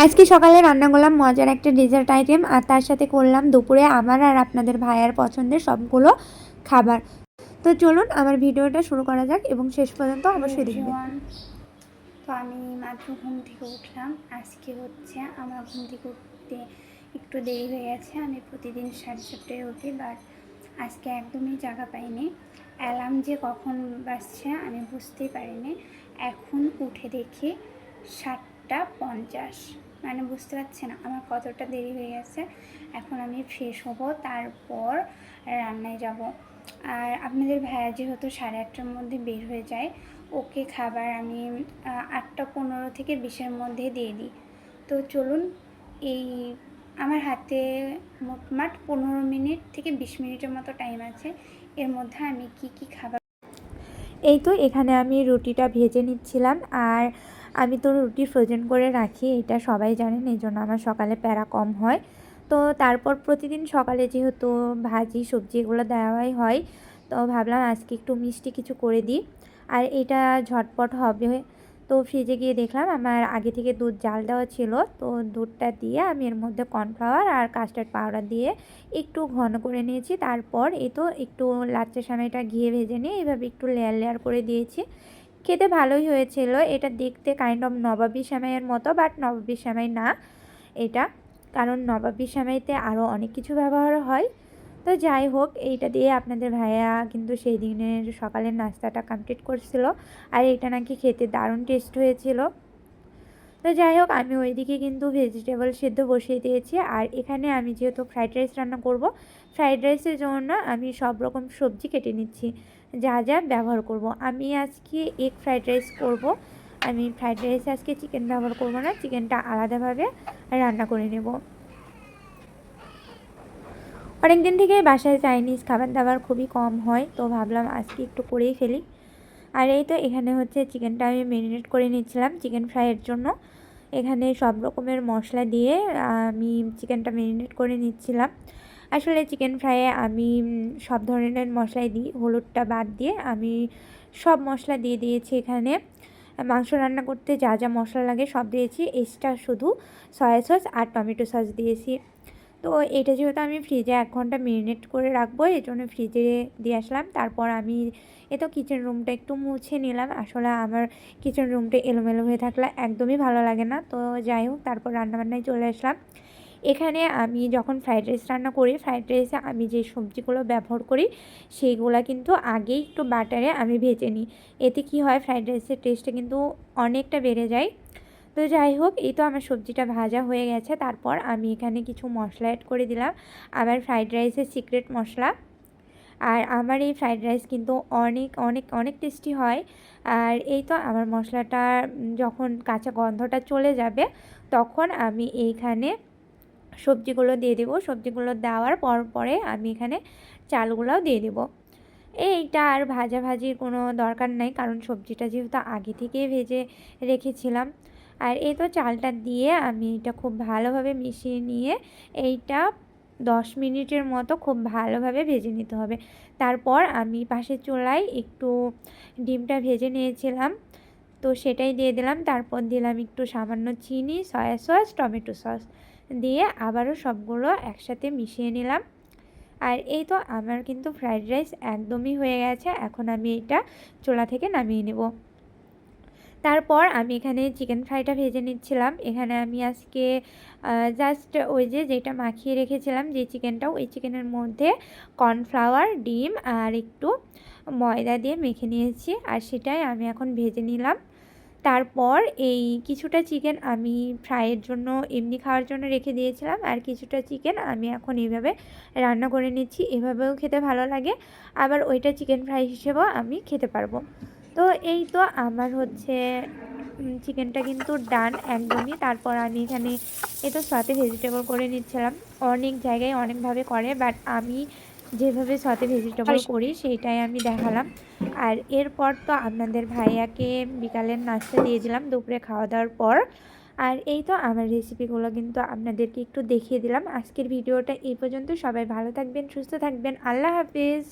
আজকে সকালে রান্না করলাম মজার একটা ডেজার্ট আইটেম, আর তার সাথে করলাম দুপুরে আমার আর আপনাদের ভাইয়ার পছন্দের সবগুলো খাবার। তো চলুন আমার ভিডিওটা শুরু করা যাক এবং শেষ পর্যন্ত অবশ্যই দেখবেন। তো আমি মাত্র ঘুম থেকে উঠলাম। আজকে হচ্ছে আমার ঘুম থেকে উঠতে একটু দেরি হয়ে গেছে। আমি প্রতিদিন 7:30টায় উঠি, বাট আজকে একদমই জায়গা পাইনি। অ্যালার্ম যে কখন বাজছে আমি বুঝতেই পারিনি। এখন উঠে দেখি 7:50, মানে বুঝতে পারছি না আমার কতটা দেরি হয়ে গেছে। এখন আমি ফ্রেশ হব, তারপর রান্নায় যাব। আর আপনাদের ভাইয়া যেহেতু 8:30টার মধ্যে বের হয়ে যায়, ওকে খাবার আমি 8:15 থেকে 20-এর মধ্যে দিয়ে দিই। তো চলুন, এই আমার হাতে মোটমাট 15 মিনিট থেকে 20 মিনিটের মতো টাইম আছে। এর মধ্যে আমি কি খাবার। এই তো এখানে আমি রুটিটা ভেজে নিচ্ছিলাম, আর আমি তো রুটি ফ্রোজেন করে রাখি, এটা সবাই জানেন, এই জন্য আমার সকালে প্যারা কম হয়। তো তারপর প্রতিদিন সকালে যেহেতু ভাজি সবজি এগুলো দেওয়াই হয়, তো ভাবলাম আজকে একটু মিষ্টি কিছু করে দিই, আর এটা ঝটপট হবে। তো ফ্রিজে গিয়ে দেখলাম আমার আগে থেকে দুধ জাল দেওয়া ছিল, তো দুধটা দিয়ে আমি এর মধ্যে কর্নফ্লাওয়ার আর কাস্টার্ড পাউডার দিয়ে একটু ঘন করে নিয়েছি। তারপর এই তো একটু লাচ্চা সেমাইটা ঘিয়ে ভেজে নিয়ে এইভাবে একটু লেয়ার লেয়ার করে দিয়েছি। খেতে ভালোই হয়েছিল। এটা দেখতে কাইন্ড অফ নবাবী সেমাইয়ের মতো, বাট নবাবী সেমাই না এটা, কারণ নবাবী সেমাইতে আরও অনেক কিছু ব্যবহার হয়। তো যাই হোক, এইটা দিয়ে আপনাদের ভাইয়া কিন্তু সেই দিনের সকালের নাস্তাটা কমপ্লিট করছিল, আর এটা নাকি খেতে দারুণ টেস্ট হয়েছিল। তো যাই হোক, আমি ওইদিকে কিন্তু ভেজিটেবল সেদ্ধ বসিয়ে দিয়েছি, আর এখানে আমি যেহেতু ফ্রাইড রাইস রান্না করব, ফ্রাইড রাইসের জন্য আমি সব রকম সবজি কেটে নিচ্ছি যা যা ব্যবহার করব। আমি আজকে এগ ফ্রাইড রাইস করব। আমি ফ্রাইড রাইসে আজকে চিকেন ব্যবহার করব না, চিকেনটা আলাদাভাবে রান্না করে নেব। অনেক দিন থেকে বাসায় চাইনিজ খাবার দাবার খুবই কম হয়, তো ভাবলাম আজকে একটু করেই ফেলি। আর এই তো এখানে হচ্ছে চিকেনটা আমি ম্যারিনেট করে নিচ্ছিলাম চিকেন ফ্রাইয়ের জন্য। এখানে সব রকমের মশলা দিয়ে আমি চিকেনটা ম্যারিনেট করে নিচ্ছিলাম। আসলে চিকেন ফ্রাইয়ে আমি সব ধরনের মশলাই দিই, হলুদটা বাদ দিয়ে আমি সব মশলা দিয়ে দিয়েছি। এখানে মাংস রান্না করতে যা যা মশলা লাগে সব দিয়েছি, এক্সট্রা শুধু সয়া সস আর টমেটো সস দিয়েছি। তো এটা যেহেতু আমি ফ্রিজে 1 ঘন্টা ম্যারিনেট করে রাখবো, এই জন্য ফ্রিজে দিয়ে আসলাম। তারপর আমি তো কিচেন রুমটা একটু মুছে নিলাম। আসলে আমার কিচেন রুমটা এলোমেলো হয়ে থাকলে একদমই ভালো লাগে না। তো যাই হোক, তারপর রান্নাবান্নায় চলে আসলাম। এখানে আমি যখন ফ্রাইড রাইস রান্না করি, ফ্রাইড রাইসে আমি যে সবজিগুলো ব্যবহার করি সেইগুলো কিন্তু আগেই একটু বাটারে আমি ভেজে নিই। এতে কি হয়, ফ্রাইড রাইসের টেস্টটা কিন্তু অনেকটা বেড়ে যায়। তো যাই হোক, এই তো আমার সবজিটা ভাজা হয়ে গেছে। তারপর আমি এখানে কিছু মশলা অ্যাড করে দিলাম, আমার ফ্রাইড রাইসের সিক্রেট মশলা। আর আমার এই ফ্রাইড রাইস কিন্তু অনেক অনেক অনেক টেস্টি হয়। আর এই তো আমার মশলাটা যখন কাঁচা গন্ধটা চলে যাবে, তখন আমি এইখানে সবজিগুলো দিয়ে দেবো। সবজিগুলো দেওয়ার পরে আমি এখানে চালগুলোও দিয়ে দেবো। এইটা আর ভাজাভাজির কোনো দরকার নাই, কারণ সবজিটা যেহেতু আগে থেকেই ভেজে রেখেছিলাম। আর এই তো চালটা দিয়ে আমি এটা খুব ভালোভাবে মিশিয়ে নিয়ে এইটা 10 মিনিটের মতো খুব ভালোভাবে ভেজে নিতে হবে। তারপর আমি পাশের চুলায় একটু ডিমটা ভেজে নিয়েছিলাম, তো সেটাই দিয়ে দিলাম। তারপর দিলাম একটু সামান্য চিনি, সয়া সস, টমেটো সস দিয়ে আবারও সবগুলো একসাথে মিশিয়ে নিলাম। আর এই তো আমার কিন্তু ফ্রাইড রাইস একদমই হয়ে গেছে। এখন আমি এটা চুলা থেকে নামিয়ে নেব। তারপর আমি এখানে চিকেন ফ্রাইটা ভেজে নিচ্ছিলাম। এখানে আমি আজকে জাস্ট ওই যেটা মাখিয়ে রেখেছিলাম যে চিকেনটা, ওই চিকেনের মধ্যে কর্নফ্লাওয়ার, ডিম আর একটু ময়দা দিয়ে মেখে নিয়েছি, আর সেটাই আমি এখন ভেজে নিলাম। তারপর এই কিছুটা চিকেন আমি ফ্রাইয়ের জন্য এমনি খাওয়ার জন্য রেখে দিয়েছিলাম, আর কিছুটা চিকেন আমি এখন এইভাবে রান্না করে নিচ্ছি। এভাবেও খেতে ভালো লাগে, আবার ওইটা চিকেন ফ্রাই হিসেবেও আমি খেতে পারবো। তো এই তো আমার হচ্ছে চিকেনটা কিন্তু ডান একদমই। তারপর আমি এখানে তো সাথে ভেজিটেবল করে নিচ্ছিলাম। অনেক জায়গায় অনেকভাবে করে, বাট আমি যেভাবে সাথে ভেজিটেবল করি সেইটাই আমি দেখালাম। আর এরপর তো আপনাদের ভাইয়াকে বিকালের নাস্তা দিয়েছিলাম দুপুরে খাওয়া দাওয়ার পর। আর এই তো আমার রেসিপিগুলো কিন্তু আপনাদেরকে একটু দেখিয়ে দিলাম। আজকের ভিডিওটা এই পর্যন্ত। সবাই ভালো থাকবেন, সুস্থ থাকবেন। আল্লাহ হাফিজ।